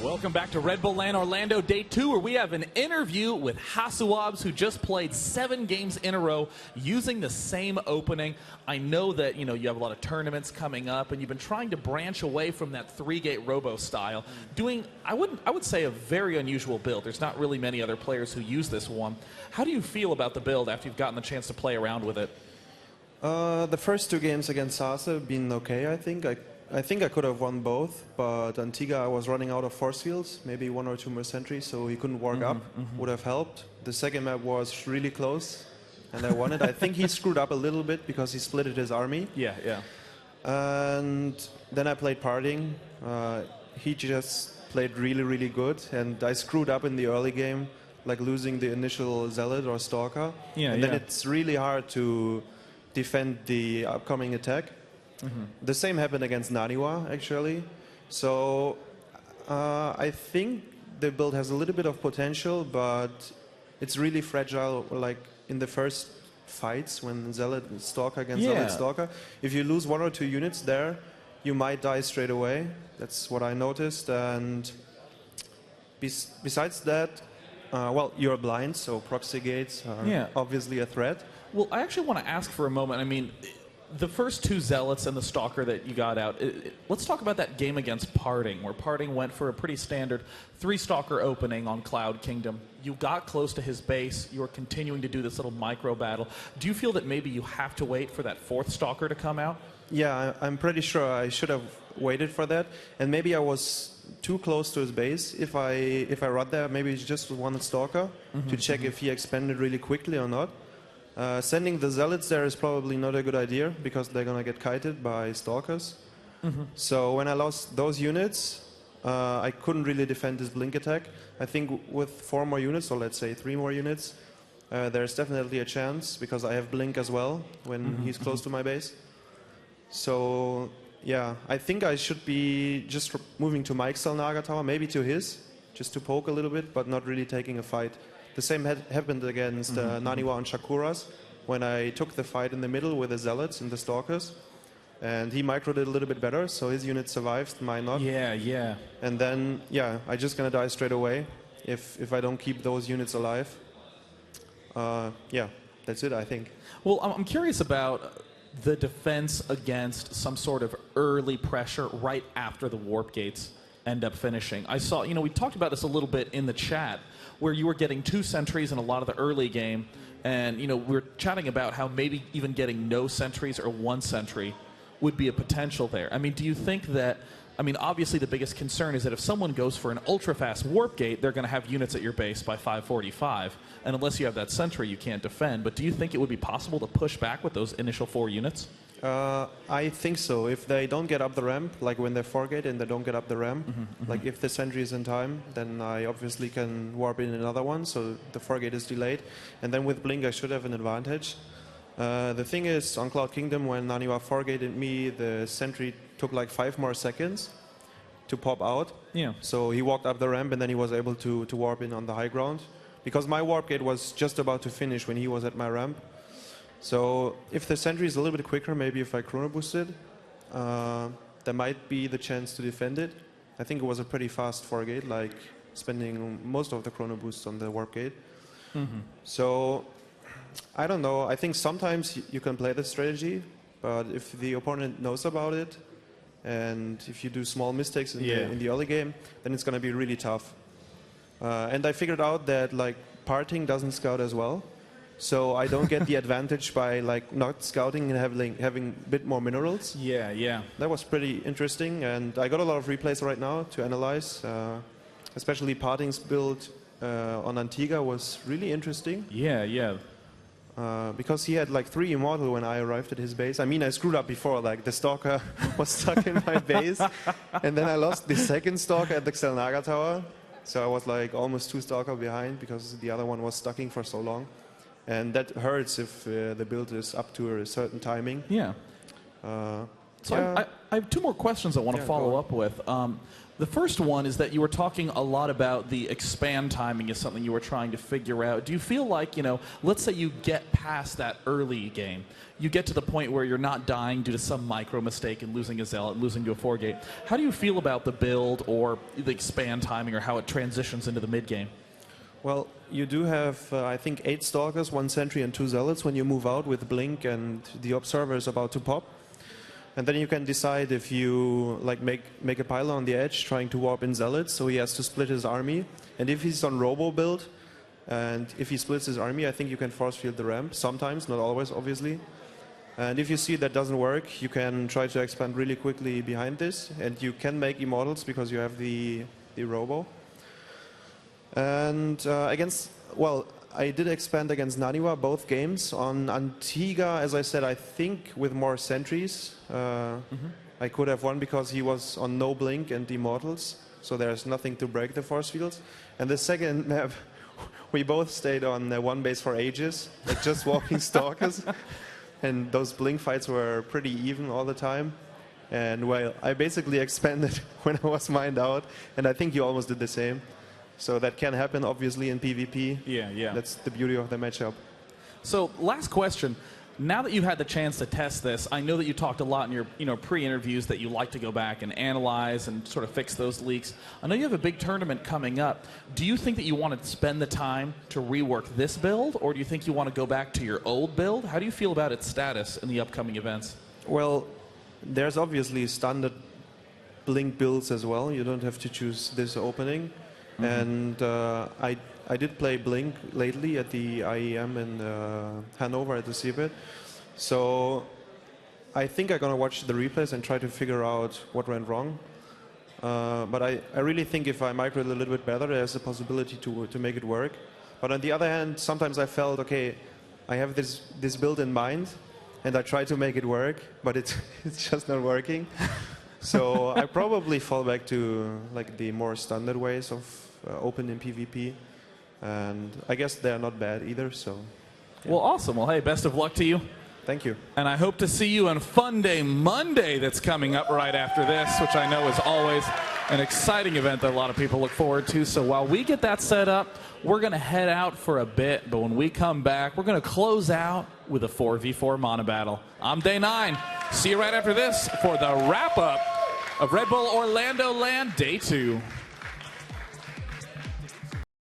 Welcome back to Red Bull LAN Orlando Day 2, where we have an interview with HasuObs, who just played 7 games in a row using the same opening. I know that you have a lot of tournaments coming up, and you've been trying to branch away from that 3-gate robo style, doing I would say a very unusual build. There's not really many other players who use this one. How do you feel about the build after you've gotten the chance to play around with it? The first 2 games against Hasu have been okay, I think. I think I could have won both, but Antigua, I was running out of force fields, maybe 1 or 2 more sentries, so he couldn't work up. Would have helped. The second map was really close, and I won it. I think he screwed up a little bit because he splitted his army. Yeah. And then I played Parting. He just played really, really good, and I screwed up in the early game, like losing the initial Zealot or Stalker. And then it's really hard to defend the upcoming attack. The same happened against Naniwa, actually. So I think the build has a little bit of potential, but it's really fragile, like in the first fights when Zealot Stalker against Zealot Stalker. If you lose 1 or 2 units there, you might die straight away. That's what I noticed. And besides that, well, you're blind, so proxy gates are obviously a threat. Well, I actually want to ask for a moment. I mean, the first 2 Zealots and the Stalker that you got out, let's talk about that game against Parting, where Parting went for a pretty standard 3 Stalker opening on Cloud Kingdom. You got close to his base. You were continuing to do this little micro battle. Do you feel that maybe you have to wait for that 4th Stalker to come out? Yeah, I'm pretty sure I should have waited for that, and maybe I was too close to his base. If I run there, maybe it's just 1 Stalker to check if he expanded really quickly or not. Sending the Zealots there is probably not a good idea because they're going to get kited by Stalkers. So when I lost those units, I couldn't really defend his blink attack. I think with 4 more units, or let's say 3 more units, there's definitely a chance because I have blink as well when he's close to my base. So yeah, I think I should be just moving to my Excel Naga tower, maybe to his, just to poke a little bit, but not really taking a fight. The same happened against Naniwa and Shakuras when I took the fight in the middle with the Zealots and the Stalkers. And he microed it a little bit better, so his unit survived, mine not. Yeah. And then, yeah, I'm just going to die straight away if I don't keep those units alive. Yeah, that's it, I think. Well, I'm curious about the defense against some sort of early pressure right after the warp gates end up finishing. I saw, we talked about this a little bit in the chat, where you were getting 2 sentries in a lot of the early game, and we were chatting about how maybe even getting no sentries or 1 sentry would be a potential there. I mean, do you think that, obviously the biggest concern is that if someone goes for an ultra-fast warp gate, they're going to have units at your base by 5:45, and unless you have that sentry, you can't defend. But do you think it would be possible to push back with those initial 4 units? I think so. If they don't get up the ramp, like when they're 4-gate and they don't get up the ramp, like if the sentry is in time, then I obviously can warp in another one, so the 4-gate is delayed. And then with blink, I should have an advantage. The thing is, on Cloud Kingdom, when Naniwa 4-gated me, the sentry took like 5 more seconds to pop out. Yeah. So he walked up the ramp and then he was able to warp in on the high ground. Because my warp gate was just about to finish when he was at my ramp. So if the sentry is a little bit quicker, maybe if I chrono boosted, there might be the chance to defend it. I think it was a pretty fast 4-gate, like spending most of the chrono boosts on the warp gate. So I don't know. I think sometimes you can play this strategy, but if the opponent knows about it, and if you do small mistakes in the early game, then it's going to be really tough. And I figured out that like Parting doesn't scout as well. So I don't get the advantage by like not scouting and having a bit more minerals. Yeah. That was pretty interesting, and I got a lot of replays right now to analyze. Especially Parting's build on Antigua was really interesting. Yeah. Because he had like 3 immortal when I arrived at his base. I mean, I screwed up before, like the Stalker was stuck in my base, and then I lost the 2nd Stalker at the Xelnaga tower. So I was like almost 2 Stalker behind because the other one was stucking for so long. And that hurts if the build is up to a certain timing. Yeah. So I have 2 more questions I want to follow up with. The first one is that you were talking a lot about the expand timing as something you were trying to figure out. Do you feel like, let's say you get past that early game, you get to the point where you're not dying due to some micro mistake and losing a zealot, losing to a 4-gate. How do you feel about the build or the expand timing or how it transitions into the mid game? Well, you do have, I think, 8 stalkers, 1 sentry, and 2 zealots when you move out with blink and the observer is about to pop. And then you can decide if you make a pylon on the edge trying to warp in zealots, so he has to split his army. And if he's on robo build, and if he splits his army, I think you can force field the ramp. Sometimes, not always, obviously. And if you see that doesn't work, you can try to expand really quickly behind this, and you can make immortals because you have the robo. And I did expand against Naniwa both games. On Antigua, as I said, I think with more sentries, I could have won because he was on no blink and immortals, so there's nothing to break the force fields. And the second map, we both stayed on one base for ages, like just walking stalkers. And those blink fights were pretty even all the time. And well, I basically expanded when I was mined out, and I think you almost did the same. So that can happen, obviously, in PvP. Yeah. That's the beauty of the matchup. So, last question. Now that you've had the chance to test this, I know that you talked a lot in your pre-interviews that you like to go back and analyze and sort of fix those leaks. I know you have a big tournament coming up. Do you think that you want to spend the time to rework this build, or do you think you want to go back to your old build? How do you feel about its status in the upcoming events? Well, there's obviously standard blink builds as well. You don't have to choose this opening. And I did play Blink lately at the IEM in Hanover at the CeBIT. So I think I'm going to watch the replays and try to figure out what went wrong. But I really think if I micro it a little bit better, there's a possibility to make it work. But on the other hand, sometimes I felt, okay, I have this build in mind, and I try to make it work, but it's just not working. So I probably fall back to the more standard ways of open in PvP, and I guess they're not bad either. So, yeah. Well, awesome. Well, hey, best of luck to you. Thank you. And I hope to see you on Fun Day Monday that's coming up right after this, which I know is always an exciting event that a lot of people look forward to. So while we get that set up, we're going to head out for a bit, but when we come back, we're going to close out with a 4v4 mono battle. I'm Day 9. See you right after this for the wrap-up of Red Bull Orlando LAN Day 2.